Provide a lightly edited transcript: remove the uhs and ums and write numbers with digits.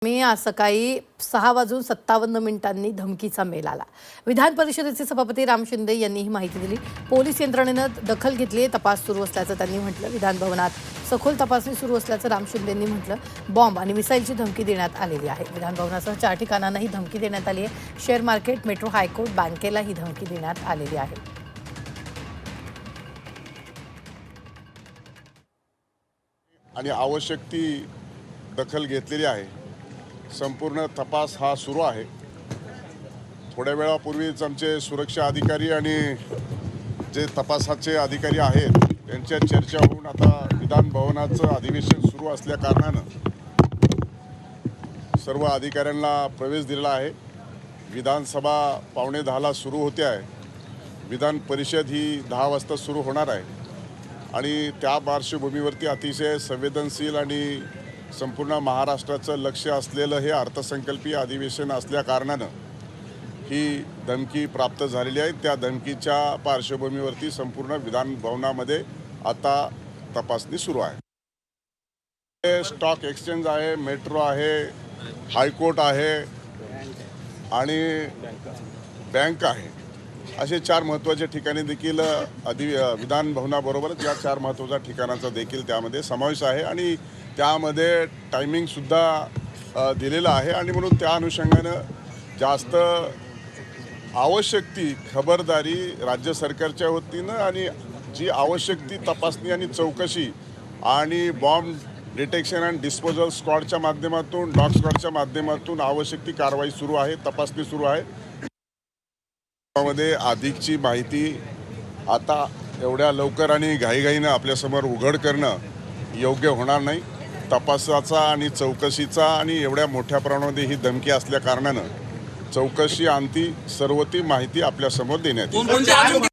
मी आज सकाळी 6:57 धमकीचा मेल आला। विधान परिषदेचे सभापती राम शिंदे यांनी ही माहिती दिली। पोलीस यंत्रणेने दखल घेतली, तपास सुरू असल्याचं त्यांनी म्हटलं। विधान भवनात सखोल तपासणी सुरू असल्याचं राम शिंदेंनी म्हटलं। बॉम्ब आणि मिसाईलची धमकी देण्यात आलेली आहे। विधान भवनासह 4 ठिकाणांना ही धमकी देण्यात आली आहे। शेअर मार्केट, मेट्रो, हायकोर्ट, बँकेला ही धमकी देण्यात आलेली आहे। आणि आवश्यक ती दखल घेतलेली आहे। संपूर्ण तपास हा सुरू आहे। थोड्या वेळापूर्वीच आमचे सुरक्षा अधिकारी आणि जे तपासाचे अधिकारी आहेत त्यांच्या चर्चा होऊन आता विधान भवनाचं अधिवेशन सुरू असल्या कारणानं सर्व अधिकाऱ्यांना प्रवेश दिलेला आहे। विधानसभा 9:45ला सुरू होते आहे। विधान परिषद ही 10 वाजता सुरू होणार आहे आणि त्या पार्श्वभूमीवरती अतिशय संवेदनशील आणि संपूर्ण महाराष्ट्राचं लक्ष असलेलं हे अर्थसंकल्पीय अधिवेशन असल्या कारणानं ही धमकी प्राप्त झालेली आहे। त्या धमकीच्या पार्श्वभूमीवरती संपूर्ण विधान भवनामध्ये आता तपासणी सुरू आहे। स्टॉक एक्सचेंज आहे, मेट्रो आहे, हायकोर्ट आहे आणि बँक आहे। असे 4 महत्त्वाचे ठिकाणी देखील विधान भवनाबरोबरच या 4 महत्त्वाच्या ठिकाणाचा देखील त्यामध्ये समावेश आहे आणि त्यामध्ये टायमिंगसुद्धा दिलेलं आहे आणि म्हणून त्या अनुषंगानं जास्त आवश्यक ती खबरदारी राज्य सरकारच्या वतीनं आणि जी आवश्यक ती तपासणी आणि चौकशी आणि बॉम्ब डिटेक्शन अँड डिस्पोजल स्क्वॉडच्या माध्यमातून, डॉग स्क्वॉडच्या माध्यमातून आवश्यक ती कारवाई सुरू आहे, तपासणी सुरू आहे। मध्ये अधिकची माहिती आता एवढ्या लवकर आणि घाईघाईनं आपल्यासमोर उघड करणं योग्य होणार नाही। तपासाचा आणि चौकशीचा आणि एवढ्या मोठ्या प्रमाणामध्ये ही धमकी असल्या कारणानं चौकशी अंती सर्व ती माहिती आपल्यासमोर देण्यात येईल।